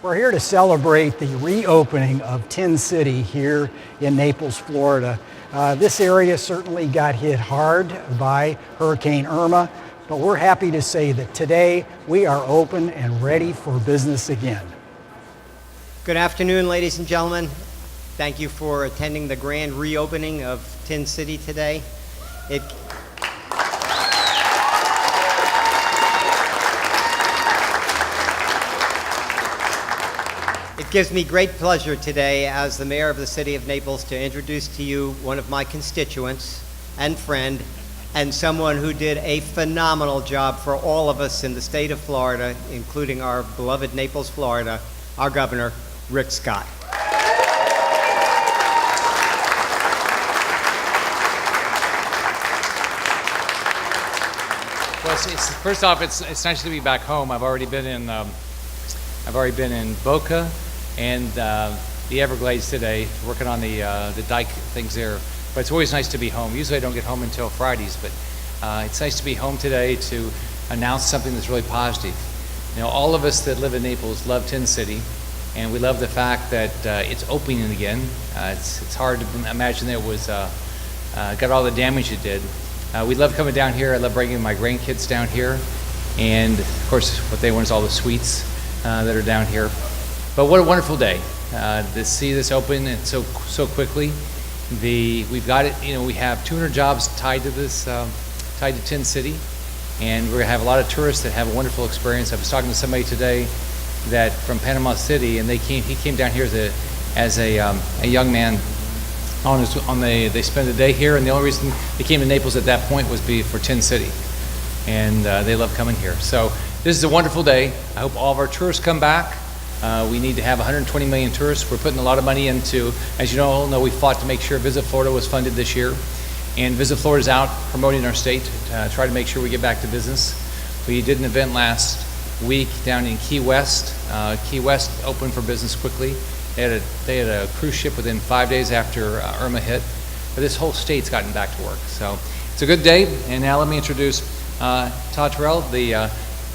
We're here to celebrate the reopening of Tin City here in Naples, Florida. This area certainly got hit hard by Hurricane Irma, but we're happy to say that today we are open and ready for business again. Good afternoon, ladies and gentlemen. Thank you for attending the grand reopening of Tin City today. It gives me great pleasure today as the mayor of the city of Naples to introduce to you one of my constituents and friend and someone who did a phenomenal job for all of us in the state of Florida, including our beloved Naples, Florida, our governor, Rick Scott. Well, first off, it's nice to be back home. I've already been in Boca and the Everglades today, working on the dike things there. But it's always nice to be home. Usually I don't get home until Fridays, but it's nice to be home today to announce something that's really positive. You know, all of us that live in Naples love Tin City, and we love the fact that it's opening again. It's hard to imagine that it was got all the damage it did. We love coming down here. I love bringing my grandkids down here, and of course, what they want is all the sweets that are down here. But what a wonderful day to see this open and so quickly. We've got it. You know, we have 200 jobs tied to this, tied to Tin City, and we're gonna have a lot of tourists that have a wonderful experience. I was talking to somebody today that from Panama City, and he came down here as a young man. They spent the day here, and the only reason they came to Naples at that point was for Tin City, and they love coming here. So this is a wonderful day. I hope all of our tourists come back. We need to have 120 million tourists. We're putting a lot of money into, as you all know, we fought to make sure Visit Florida was funded this year, and Visit Florida is out promoting our state to try to make sure we get back to business. We did an event last week down in Key West. Key West opened for business quickly. They had a cruise ship within 5 days after Irma hit, but this whole state's gotten back to work. So it's a good day, and now let me introduce Todd Turrell,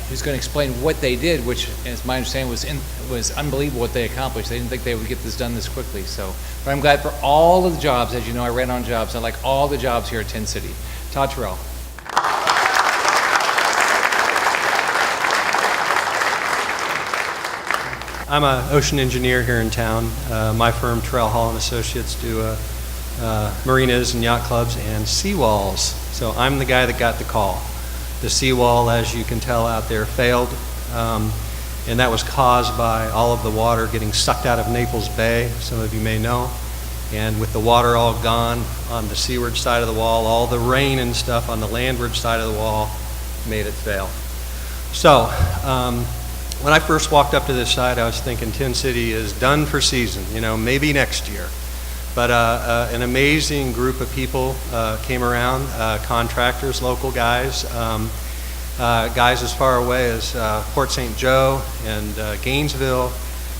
who's going to explain what they did, which, as my understanding, was unbelievable what they accomplished. They didn't think they would get this done this quickly. So, but I'm glad for all of the jobs. As you know, I ran on jobs. I like all the jobs here at Tin City. Todd Turrell. I'm an ocean engineer here in town. My firm, Turrell Hall & Associates, do marinas and yacht clubs and seawalls. So I'm the guy that got the call. The seawall, as you can tell out there, failed, and that was caused by all of the water getting sucked out of Naples Bay, some of you may know. And with the water all gone on the seaward side of the wall, all the rain and stuff on the landward side of the wall made it fail. So, when I first walked up to this site, I was thinking Tin City is done for season, you know, maybe next year. But an amazing group of people came around, contractors, local guys, guys as far away as Port St. Joe and Gainesville,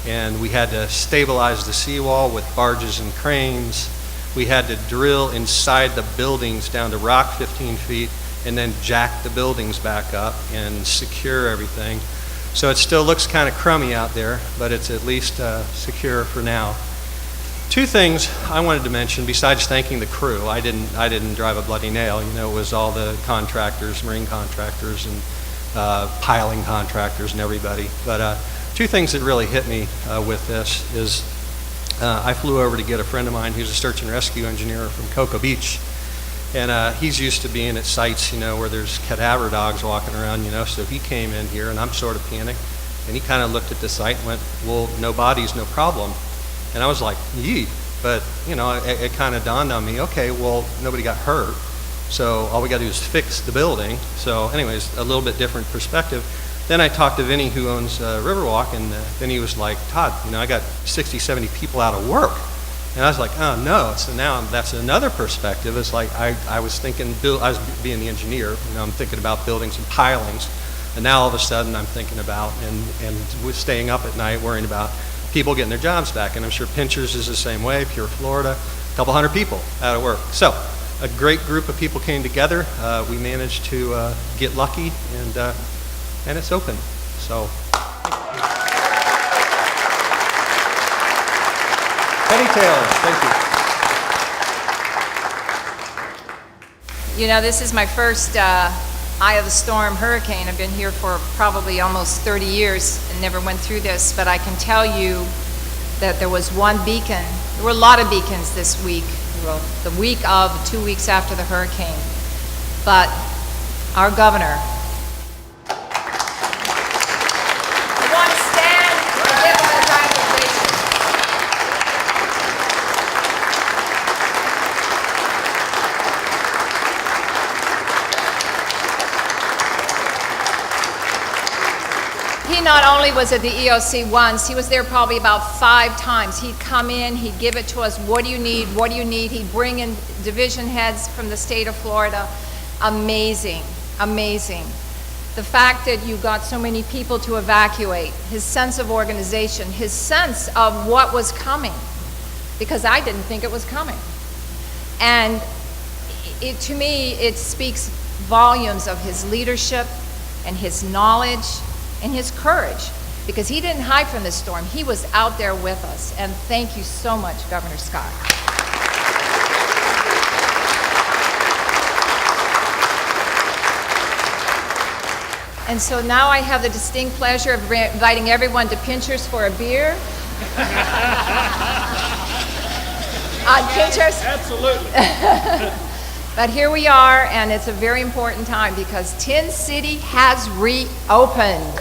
and we had to stabilize the seawall with barges and cranes. We had to drill inside the buildings down to rock 15 feet and then jack the buildings back up and secure everything. So it still looks kind of crummy out there, but it's at least secure for now. Two things I wanted to mention besides thanking the crew. I didn't drive a bloody nail. You know, it was all the contractors, marine contractors, and piling contractors and everybody. But two things that really hit me with this is I flew over to get a friend of mine who's a search and rescue engineer from Cocoa Beach. And he's used to being at sites, you know, where there's cadaver dogs walking around, you know, so he came in here, and I'm sort of panicked, and he kind of looked at the site and went, well, no bodies, no problem. And I was like, yee, but, you know, it kind of dawned on me, okay, well, nobody got hurt, so all we got to do is fix the building. So anyways, a little bit different perspective. Then I talked to Vinny, who owns Riverwalk, and Vinny was like, Todd, you know, I got 60, 70 people out of work. And I was like, oh no, so now that's another perspective. It's like I was thinking, I was being the engineer, you know, I'm thinking about buildings and pilings, and now all of a sudden I'm thinking about and staying up at night worrying about people getting their jobs back. And I'm sure Pinchers is the same way, Pure Florida, a couple hundred people out of work. So a great group of people came together. We managed to get lucky, and it's open. So. Penny tails, thank you. You know, this is my first eye of the storm hurricane. I've been here for probably almost 30 years and never went through this, but I can tell you that there was one beacon. There were a lot of beacons this week, well, the week of, 2 weeks after the hurricane. But our governor, I want to stand and give him a congratulations. He not only was at the EOC once, he was there probably about 5 times. He'd come in, he'd give it to us, what do you need, what do you need? He'd bring in division heads from the state of Florida. Amazing, amazing. The fact that you got so many people to evacuate, his sense of organization, his sense of what was coming, because I didn't think it was coming. And to me, it speaks volumes of his leadership and his knowledge and his courage, because he didn't hide from this storm. He was out there with us. And thank you so much, Governor Scott. And so now I have the distinct pleasure of inviting everyone to Pinchers for a beer. Pinchers? Absolutely. But here we are, and it's a very important time because Tin City has reopened.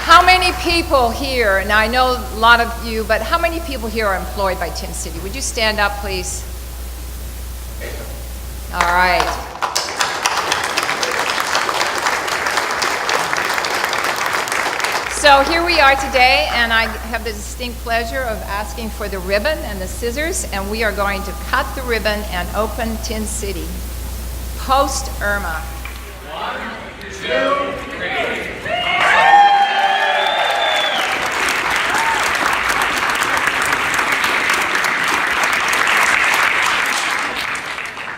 How many people here, now I know a lot of you, but how many people here are employed by Tin City? Would you stand up, please? All right. So here we are today, and I have the distinct pleasure of asking for the ribbon and the scissors, and we are going to cut the ribbon and open Tin City. Post Irma. 1, 2, 3.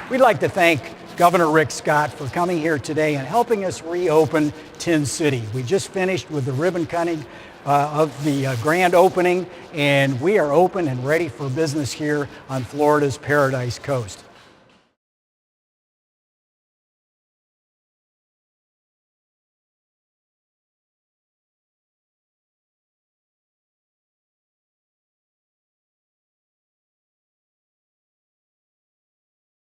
We'd like to thank Governor Rick Scott for coming here today and helping us reopen Tin City. We just finished with the ribbon cutting of the grand opening, and we are open and ready for business here on Florida's Paradise Coast.